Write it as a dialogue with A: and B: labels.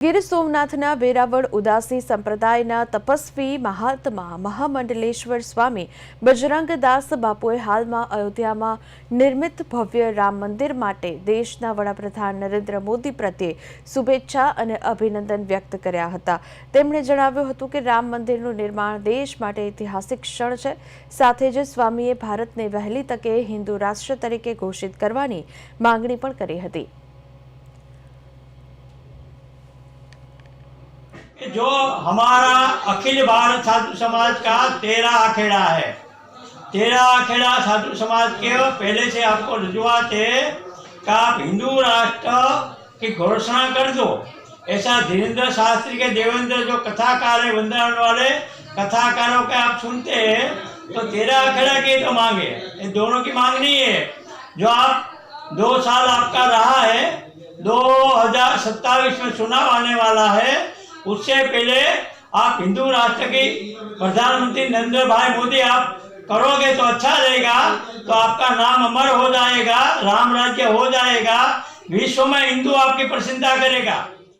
A: ગીર સોમનાથના વેરાવળ ઉદાસી સંપ્રદાયના તપસ્વી મહાત્મા મહામંડલેશ્વર સ્વામી બજરંગદાસ બાપુએ હાલમાં અયોધ્યામાં નિર્મિત ભવ્ય રામ મંદિર માટે દેશના વડાપ્રધાન નરેન્દ્ર મોદી પ્રત્યે શુભેચ્છા અને અભિનંદન વ્યક્ત કર્યા હતા। તેમણે જણાવ્યું હતું કે રામ મંદિરનું નિર્માણ દેશ માટે ઐતિહાસિક ક્ષણ છે। સાથે જ સ્વામીએ ભારતને વહેલી તકે હિન્દુ રાષ્ટ્ર તરીકે ઘોષિત કરવાની માંગણી પણ કરી હતી।
B: जो हमारा अखिल भारत साधु समाज का 13 अखेड़ा है, 13 अखेड़ा साधु समाज के पहले से आपको रजूआत है कि आप हिंदू राष्ट्र की घोषणा कर दो। ऐसा धीरेन्द्र शास्त्री के देवेंद्र जो कथाकार है, वंदनावन वाले कथाकारों के आप सुनते हैं, तो 13 अखेड़ा की तो मांगे, ये दोनों की मांग नहीं है। जो आप 2 साल आपका रहा है, 2027 में चुनाव आने वाला है, उससे पहले आप हिंदू राष्ट्र की प्रधानमंत्री नरेंद्र भाई मोदी आप करोगे तो अच्छा रहेगा, तो आपका नाम अमर हो जाएगा, राम राज्य हो जाएगा, विश्व में हिंदू आपकी प्रशंसा करेगा।